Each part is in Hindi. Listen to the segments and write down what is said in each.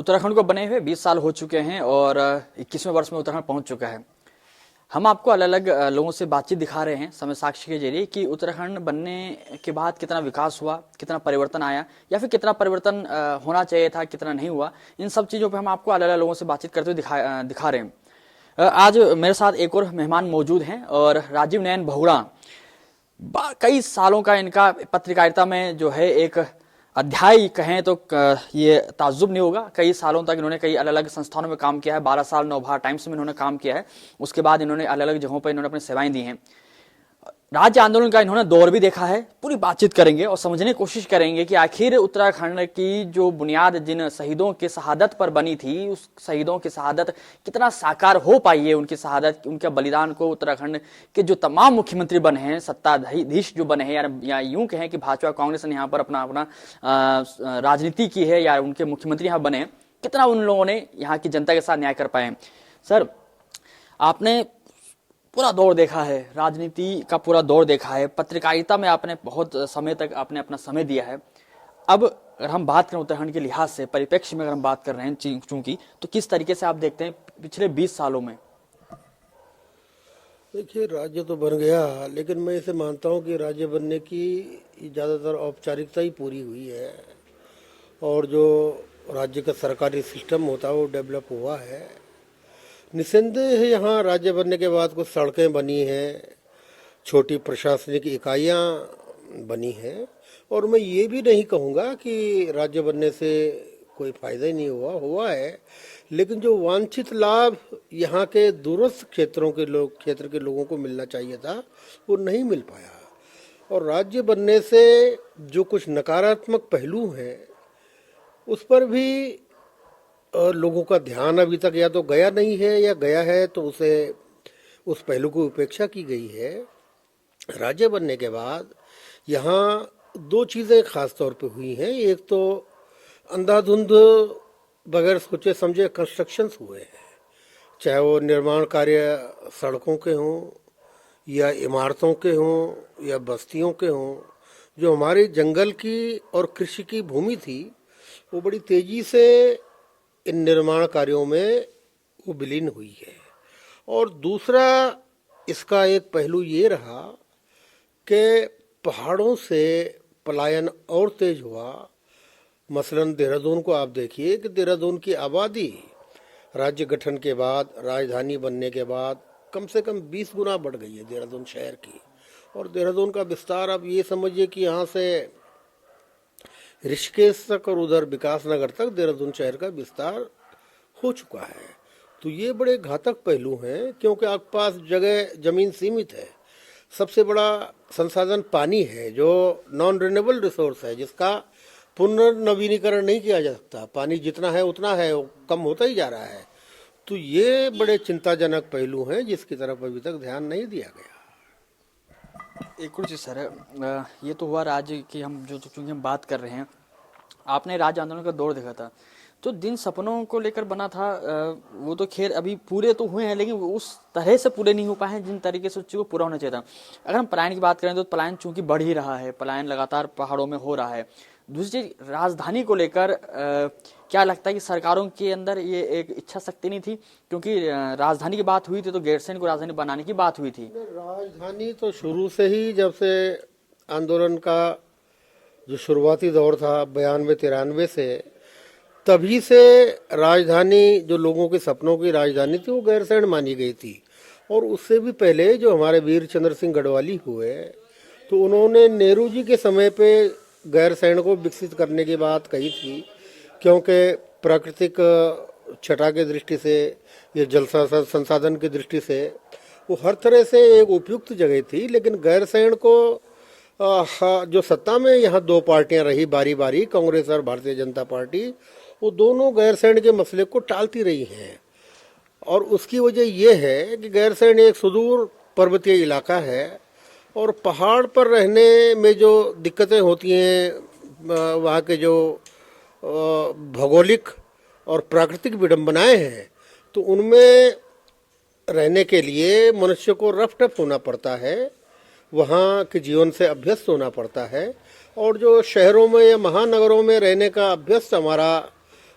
उत्तराखंड को बने हुए 20 साल हो चुके हैं और 21वें वर्ष में उत्तराखंड पहुंच चुका है। हम आपको अलग अलग लोगों से बातचीत दिखा रहे हैं समय साक्ष्य के जरिए कि उत्तराखंड बनने के बाद कितना विकास हुआ, कितना परिवर्तन आया या फिर कितना परिवर्तन होना चाहिए था, कितना नहीं हुआ। इन सब चीज़ों पे हम आपको अलग अलग लोगों से बातचीत करते हुए दिखा रहे हैं। आज मेरे साथ एक और मेहमान मौजूद हैं और राजीव नयन बहुगुणा, कई सालों का इनका पत्रकारिता में जो है एक अध्याय कहें तो ये ताज्जुब नहीं होगा। कई सालों तक इन्होंने कई अलग अलग संस्थानों में काम किया है। 12 साल नवभारत टाइम्स में इन्होंने काम किया है। उसके बाद इन्होंने अलग अलग जगहों पर इन्होंने अपनी सेवाएं दी हैं। राज्य आंदोलन का इन्होंने दौर भी देखा है। पूरी बातचीत करेंगे और समझने की कोशिश करेंगे कि आखिर उत्तराखंड की जो बुनियाद जिन शहीदों की शहादत पर बनी थी, उस शहीदों की शहादत कितना साकार हो पाई है। उनकी शहादत, उनके बलिदान को उत्तराखंड के जो तमाम मुख्यमंत्री बने हैं, सत्ताधीश जो बने हैं, या यूं कहें कि भाजपा कांग्रेस ने यहाँ पर अपना अपना राजनीति की है या उनके मुख्यमंत्री यहाँ बने, कितना उन लोगों ने यहाँ की जनता के साथ न्याय कर पाए हैं। सर, आपने पूरा दौर देखा है, राजनीति का पूरा दौर देखा है, पत्रकारिता में आपने बहुत समय तक आपने अपना समय दिया है। अब अगर हम बात करें उत्तराखंड के लिहाज से, परिप्रेक्ष्य में अगर हम बात कर रहे हैं चूंकि, तो किस तरीके से आप देखते हैं पिछले 20 सालों में? देखिए, राज्य तो बन गया, लेकिन मैं इसे मानता हूँ कि राज्य बनने की ज़्यादातर औपचारिकता ही पूरी हुई है और जो राज्य का सरकारी सिस्टम होता है वो डेवलप हुआ है। निस्संदेह यहाँ राज्य बनने के बाद कुछ सड़कें बनी हैं, छोटी प्रशासनिक इकाइयाँ बनी हैं, और मैं ये भी नहीं कहूँगा कि राज्य बनने से कोई फ़ायदा ही नहीं हुआ है, लेकिन जो वांछित लाभ यहाँ के दूरस्थ क्षेत्र के लोगों को मिलना चाहिए था वो नहीं मिल पाया। और राज्य बनने से जो कुछ नकारात्मक पहलू हैं उस पर भी लोगों का ध्यान अभी तक या तो गया नहीं है या गया है तो उस पहलू की उपेक्षा की गई है। राज्य बनने के बाद यहाँ दो चीज़ें खास तौर पे हुई हैं। एक तो अंधाधुंध बगैर सोचे समझे कंस्ट्रक्शंस हुए हैं, चाहे वो निर्माण कार्य सड़कों के हों या इमारतों के हों या बस्तियों के हों। जो हमारी जंगल की और कृषि की भूमि थी वो बड़ी तेजी से इन निर्माण कार्यों में वो विलीन हुई है। और दूसरा इसका एक पहलू ये रहा कि पहाड़ों से पलायन और तेज हुआ। मसलन देहरादून को आप देखिए कि देहरादून की आबादी राज्य गठन के बाद, राजधानी बनने के बाद कम से कम 20 गुना बढ़ गई है देहरादून शहर की। और देहरादून का विस्तार आप ये समझिए कि यहाँ से ऋषिकेश तक और उधर विकास नगर तक देहरादून शहर का विस्तार हो चुका है। तो ये बड़े घातक पहलू हैं, क्योंकि आपके पास जमीन सीमित है। सबसे बड़ा संसाधन पानी है, जो नॉन रिन्यूएबल रिसोर्स है, जिसका पुनर्नवीनीकरण नहीं किया जा सकता। पानी जितना है उतना है, वो कम होता ही जा रहा है। तो ये बड़े चिंताजनक पहलू हैं जिसकी तरफ अभी तक ध्यान नहीं दिया गया। एक और चीज़ सर, ये तो हुआ राज्य की, हम जो चूंकि हम बात कर रहे हैं, आपने राज्य आंदोलन का दौर देखा था, तो जिन सपनों को लेकर बना था वो तो खैर अभी पूरे तो हुए हैं, लेकिन उस तरह से पूरे नहीं हो पाए हैं जिन तरीके से उसको पूरा होना चाहिए था। अगर हम पलायन की बात करें तो पलायन चूंकि बढ़ ही रहा है, पलायन लगातार पहाड़ों में हो रहा है। दूसरी चीज, राजधानी को लेकर क्या लगता है कि सरकारों के अंदर ये एक इच्छा शक्ति नहीं थी? क्योंकि राजधानी की बात हुई थी तो गैरसैंण को राजधानी बनाने की बात हुई थी। राजधानी तो शुरू से ही, जब से आंदोलन का जो शुरुआती दौर था 92-93 से, तभी से राजधानी, जो लोगों के सपनों की राजधानी थी, वो गैरसैंण मानी गई थी। और उससे भी पहले जो हमारे वीर चंद्र सिंह गढ़वाली हुए, तो उन्होंने नेहरू जी के समय पे गैरसैंण को विकसित करने की बात कही थी, क्योंकि प्राकृतिक छटा की दृष्टि से या जल संसाधन की दृष्टि से वो हर तरह से एक उपयुक्त जगह थी। लेकिन गैरसैंण को जो सत्ता में यहाँ दो पार्टियां रही बारी बारी, कांग्रेस और भारतीय जनता पार्टी, वो दोनों गैरसैंण के मसले को टालती रही हैं। और उसकी वजह ये है कि गैरसैंण एक सुदूर पर्वतीय इलाका है और पहाड़ पर रहने में जो दिक्कतें होती हैं, वहाँ के जो भौगोलिक और प्राकृतिक विडंबनाएं हैं, तो उनमें रहने के लिए मनुष्य को रफ टफ होना पड़ता है, वहाँ के जीवन से अभ्यस्त होना पड़ता है। और जो शहरों में या महानगरों में रहने का अभ्यस्त हमारा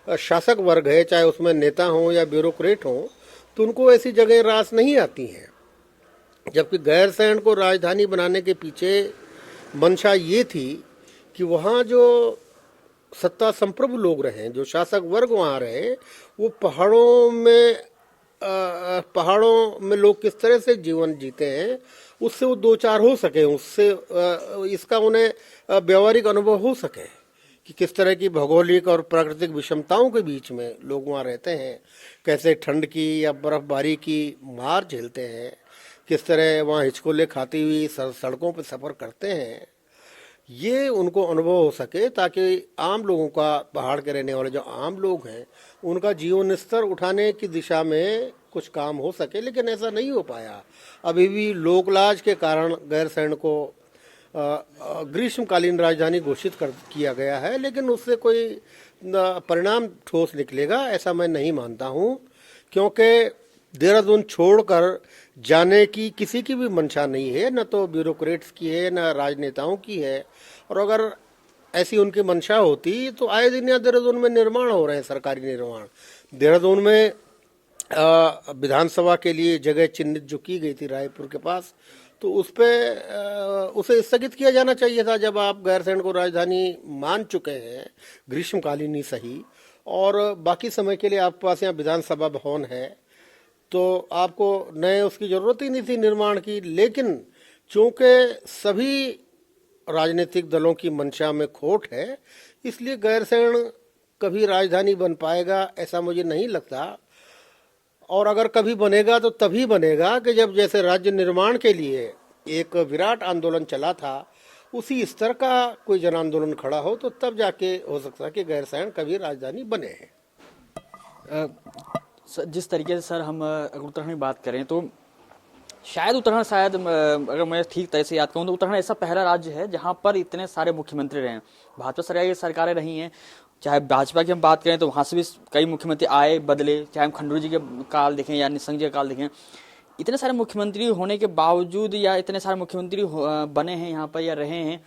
शासक वर्ग है, चाहे उसमें नेता हों या ब्यूरोक्रेट हों, तो उनको ऐसी जगह रास नहीं आती हैं। जबकि गैरसैंण को राजधानी बनाने के पीछे मंशा ये थी कि वहाँ जो सत्ता संप्रभु लोग रहे, जो शासक वर्ग वहाँ रहे, वो पहाड़ों में लोग किस तरह से जीवन जीते हैं उससे वो दो चार हो सके, उससे इसका उन्हें व्यवहारिक अनुभव हो सके कि किस तरह की भौगोलिक और प्राकृतिक विषमताओं के बीच में लोग वहाँ रहते हैं, कैसे ठंड की या बर्फबारी की मार झेलते हैं, किस तरह वहाँ हिचकोले खाती हुई सड़कों पर सफ़र करते हैं। ये उनको अनुभव हो सके ताकि आम लोगों का, पहाड़ के रहने वाले जो आम लोग हैं, उनका जीवन स्तर उठाने की दिशा में कुछ काम हो सके। लेकिन ऐसा नहीं हो पाया। अभी भी लोकलाज के कारण गैरसैंण को ग्रीष्मकालीन राजधानी घोषित किया गया है, लेकिन उससे कोई परिणाम ठोस निकलेगा ऐसा मैं नहीं मानता हूँ, क्योंकि देहरादून छोड़कर जाने की किसी की भी मंशा नहीं है, न तो ब्यूरोक्रेट्स की है, न राजनेताओं की है। और अगर ऐसी उनकी मंशा होती तो आए दिन यहाँ देहरादून में निर्माण हो रहे हैं, सरकारी निर्माण। देहरादून में विधानसभा के लिए जगह चिन्हित जो की गई थी रायपुर के पास, तो उसे स्थगित किया जाना चाहिए था। जब आप गैरसैंण को राजधानी मान चुके हैं, ग्रीष्मकालीन ही सही, और बाकी समय के लिए आपके पास यहाँ विधानसभा भवन है, तो आपको नए उसकी ज़रूरत ही नहीं थी निर्माण की। लेकिन चूंकि सभी राजनीतिक दलों की मंशा में खोट है, इसलिए गैरसैंण कभी राजधानी बन पाएगा ऐसा मुझे नहीं लगता। और अगर कभी बनेगा तो तभी बनेगा कि जब जैसे राज्य निर्माण के लिए एक विराट आंदोलन चला था, उसी स्तर का कोई जन आंदोलन खड़ा हो, तो तब जाके हो सकता है कि गैरसैंण कभी राजधानी बने। जिस तरीके से सर हम अगर उत्तराखंड की बात करें तो शायद अगर मैं ठीक तरह से याद करूं तो उत्तराखंड ऐसा पहला राज्य है जहां पर इतने सारे मुख्यमंत्री रहे हैं। भाजपा सरकार की सरकारें रही हैं, चाहे भाजपा की हम बात करें तो वहां से भी कई मुख्यमंत्री आए बदले, चाहे हम खंडूरी जी के काल देखें या निशंक जी का काल देखें। इतने सारे मुख्यमंत्री होने के बावजूद या इतने सारे मुख्यमंत्री बने हैं यहाँ पर या रहे हैं,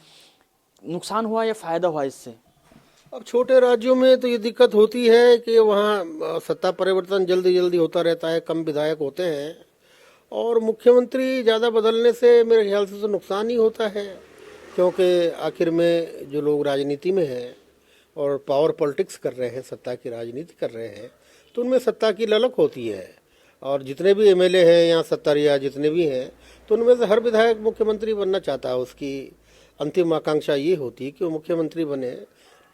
नुकसान हुआ या फायदा हुआ इससे? अब छोटे राज्यों में तो ये दिक्कत होती है कि वहाँ सत्ता परिवर्तन जल्दी जल्दी होता रहता है, कम विधायक होते हैं, और मुख्यमंत्री ज़्यादा बदलने से मेरे ख्याल से तो नुकसान ही होता है। क्योंकि आखिर में जो लोग राजनीति में हैं और पावर पॉलिटिक्स कर रहे हैं, सत्ता की राजनीति कर रहे हैं, तो उनमें सत्ता की ललक होती है। और जितने भी एमएलए हैं या सत्तारिया जितने भी हैं, तो उनमें से हर विधायक मुख्यमंत्री बनना चाहता है। उसकी अंतिम आकांक्षा ये होती है कि वो मुख्यमंत्री बने।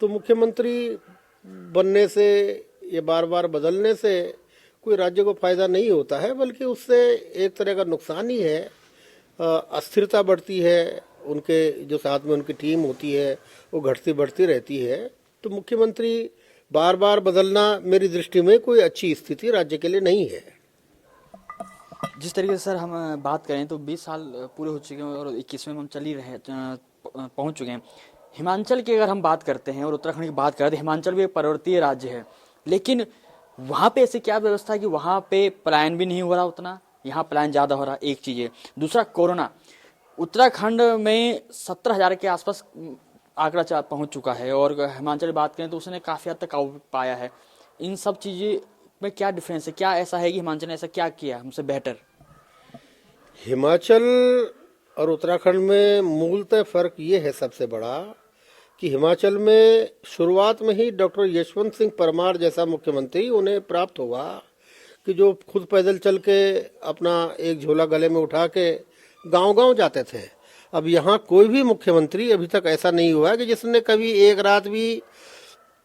तो मुख्यमंत्री बनने से या बार बार बदलने से कोई राज्य को फायदा नहीं होता है, बल्कि उससे एक तरह का नुकसान ही है। अस्थिरता बढ़ती है, उनके जो साथ में उनकी टीम होती है वो घटती बढ़ती रहती है। तो मुख्यमंत्री बार बार बदलना मेरी दृष्टि में कोई अच्छी स्थिति राज्य के लिए नहीं है। जिस तरीके से सर हम बात करें तो 20 साल पूरे हो चुके हैं और 21वें में हम चल ही रहे पहुंच चुके हैं। हिमाचल की अगर हम बात करते हैं और उत्तराखंड की बात करें तो हिमाचल भी एक पर्वतीय राज्य है, लेकिन वहाँ पे ऐसी क्या व्यवस्था है कि वहाँ पे पलायन भी नहीं हो रहा उतना, यहाँ पलायन ज़्यादा हो रहा, एक चीज़ है। दूसरा कोरोना, उत्तराखंड में 17,000 के आसपास आंकड़ा पहुँच चुका है और हिमाचल की बात करें तो उसने काफ़ी हद तक काबू पाया है। इन सब चीज़ें में क्या डिफरेंस है? क्या ऐसा है कि हिमाचल ने ऐसा क्या किया हमसे बेटर? हिमाचल और उत्तराखंड में मूलतः फर्क ये है सबसे बड़ा कि हिमाचल में शुरुआत में ही डॉक्टर यशवंत सिंह परमार जैसा मुख्यमंत्री उन्हें प्राप्त हुआ कि जो खुद पैदल चल के अपना एक झोला गले में उठा के गांव-गांव जाते थे। अब यहाँ कोई भी मुख्यमंत्री अभी तक ऐसा नहीं हुआ है कि जिसने कभी एक रात भी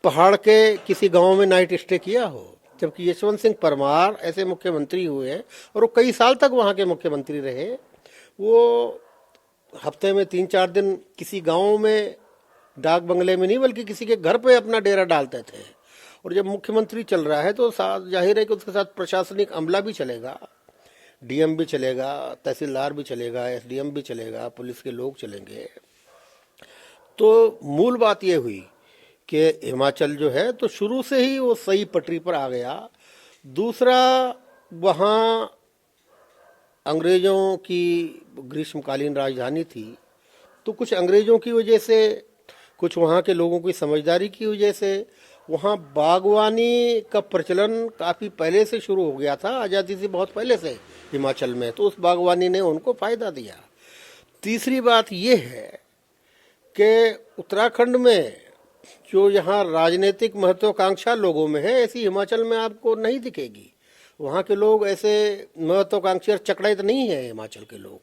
पहाड़ के किसी गांव में नाइट स्टे किया हो। जबकि यशवंत सिंह परमार ऐसे मुख्यमंत्री हुए और वो कई साल तक वहाँ के मुख्यमंत्री रहे। वो हफ्ते में 3-4 दिन किसी गांव में, डाक बंगले में नहीं बल्कि किसी के घर पे अपना डेरा डालते थे। और जब मुख्यमंत्री चल रहा है तो जाहिर है कि उसके साथ प्रशासनिक अमला भी चलेगा, डीएम भी चलेगा, तहसीलदार भी चलेगा, एसडीएम भी चलेगा, पुलिस के लोग चलेंगे। तो मूल बात यह हुई कि हिमाचल जो है तो शुरू से ही वो सही पटरी पर आ गया। दूसरा, वहाँ अंग्रेजों की ग्रीष्मकालीन राजधानी थी, तो कुछ अंग्रेजों की वजह से, कुछ वहाँ के लोगों की समझदारी की वजह से वहाँ बागवानी का प्रचलन काफ़ी पहले से शुरू हो गया था, आज़ादी से बहुत पहले से हिमाचल में, तो उस बागवानी ने उनको फ़ायदा दिया। तीसरी बात ये है कि उत्तराखंड में जो यहाँ राजनीतिक महत्वाकांक्षा लोगों में है, ऐसी हिमाचल में आपको नहीं दिखेगी। वहाँ के लोग ऐसे महत्वाकांक्षी और चकड़ैत नहीं है हिमाचल के लोग।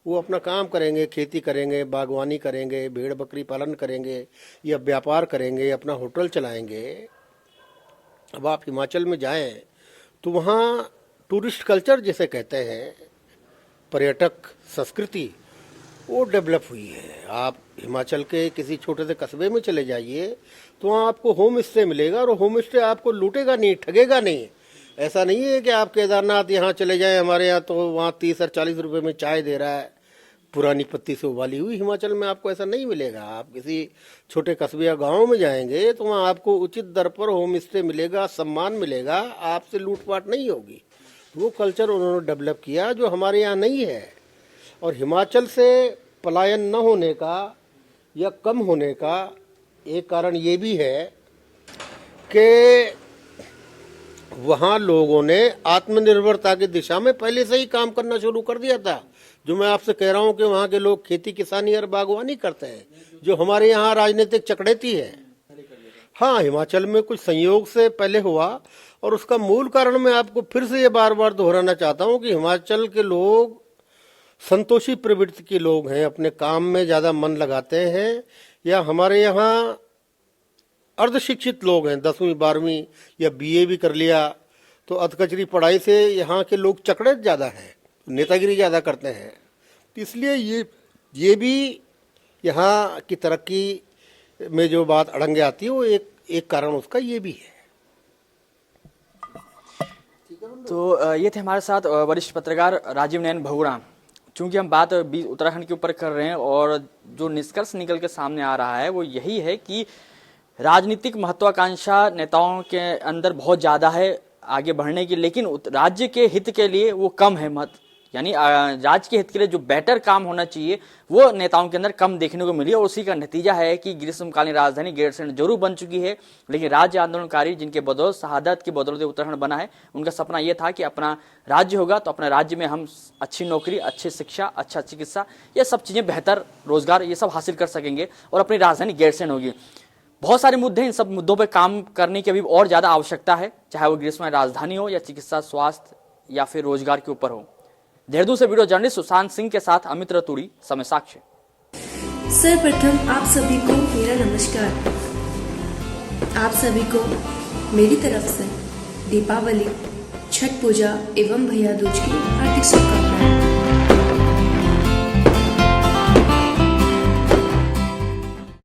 वो अपना काम करेंगे, खेती करेंगे, बागवानी करेंगे, भेड़ बकरी पालन करेंगे या व्यापार करेंगे, अपना होटल चलाएंगे। अब आप हिमाचल में जाएं तो वहाँ टूरिस्ट कल्चर जिसे कहते हैं, पर्यटक संस्कृति, वो डेवलप हुई है। आप हिमाचल के किसी छोटे से कस्बे में चले जाइए तो वहाँ आपको होम स्टे मिलेगा, और होम स्टे आपको लूटेगा नहीं, ठगेगा नहीं। ऐसा नहीं है कि आप केदारनाथ यहाँ चले जाएं, हमारे यहाँ तो वहाँ 30 और 40 रुपए में चाय दे रहा है पुरानी पत्ती से उबाली हुई। हिमाचल में आपको ऐसा नहीं मिलेगा। आप किसी छोटे कस्बे या गाँव में जाएंगे तो वहाँ आपको उचित दर पर होम स्टे मिलेगा, सम्मान मिलेगा, आपसे लूटपाट नहीं होगी। वो कल्चर उन्होंने डेवलप किया जो हमारे यहाँ नहीं है। और हिमाचल से पलायन न होने का या कम होने का एक कारण ये भी है कि वहाँ लोगों ने आत्मनिर्भरता की दिशा में पहले से ही काम करना शुरू कर दिया था। जो मैं आपसे कह रहा हूँ कि वहाँ के लोग खेती किसानी और बागवानी करते हैं, जो हमारे यहाँ राजनीतिक चकड़ैती है। हाँ, हिमाचल में कुछ संयोग से पहले हुआ, और उसका मूल कारण मैं आपको फिर से ये बार बार दोहराना चाहता हूँ कि हिमाचल के लोग संतोषी प्रवृत्ति के लोग हैं, अपने काम में ज़्यादा मन लगाते हैं। या हमारे यहाँ अर्धशिक्षित लोग हैं, 10वीं 12वीं या बीए भी कर लिया, तो अधकचरी पढ़ाई से यहाँ के लोग चकड़े ज़्यादा हैं, नेतागिरी ज़्यादा करते हैं। तो इसलिए ये भी यहाँ की तरक्की में जो बात अड़ंगे आती है, वो एक कारण उसका ये भी है। तो ये थे हमारे साथ वरिष्ठ पत्रकार राजीव नयन बहुगुणा। चूंकि हम बात उत्तराखंड के ऊपर कर रहे हैं और जो निष्कर्ष निकल के सामने आ रहा है वो यही है कि राजनीतिक महत्वाकांक्षा नेताओं के अंदर बहुत ज़्यादा है आगे बढ़ने की, लेकिन राज्य के हित के लिए वो कम है महत्व। यानी राज्य के हित के लिए जो बेटर काम होना चाहिए वो नेताओं के अंदर कम देखने को मिली, और उसी का नतीजा है कि ग्रीष्मकालीन राजधानी गैरसैंण जरूर बन चुकी है, लेकिन राज्य आंदोलनकारी जिनके बदौलत शहादत की बदौलत उत्तराखंड बना है, उनका सपना यह था कि अपना राज्य होगा तो अपने राज्य में हम अच्छी नौकरी, अच्छी शिक्षा, अच्छा चिकित्सा, ये सब चीज़ें, बेहतर रोजगार, ये सब हासिल कर सकेंगे और अपनी राजधानी गैरसैंण होगी। बहुत सारे मुद्दे हैं, इन सब मुद्दों पर काम करने की अभी और ज़्यादा आवश्यकता है, चाहे वो ग्रीष्मकालीन राजधानी हो या चिकित्सा, स्वास्थ्य या फिर रोजगार के ऊपर हो। देहरादून से वीडियो जर्नलिस्ट सुशांत सिंह के साथ अमित रतूड़ी, समय साक्ष्य। सर्वप्रथम आप सभी को मेरा नमस्कार। आप सभी को मेरी तरफ से दीपावली, छठ पूजा एवं भैया दूज की हार्दिक शुभकामनाएं।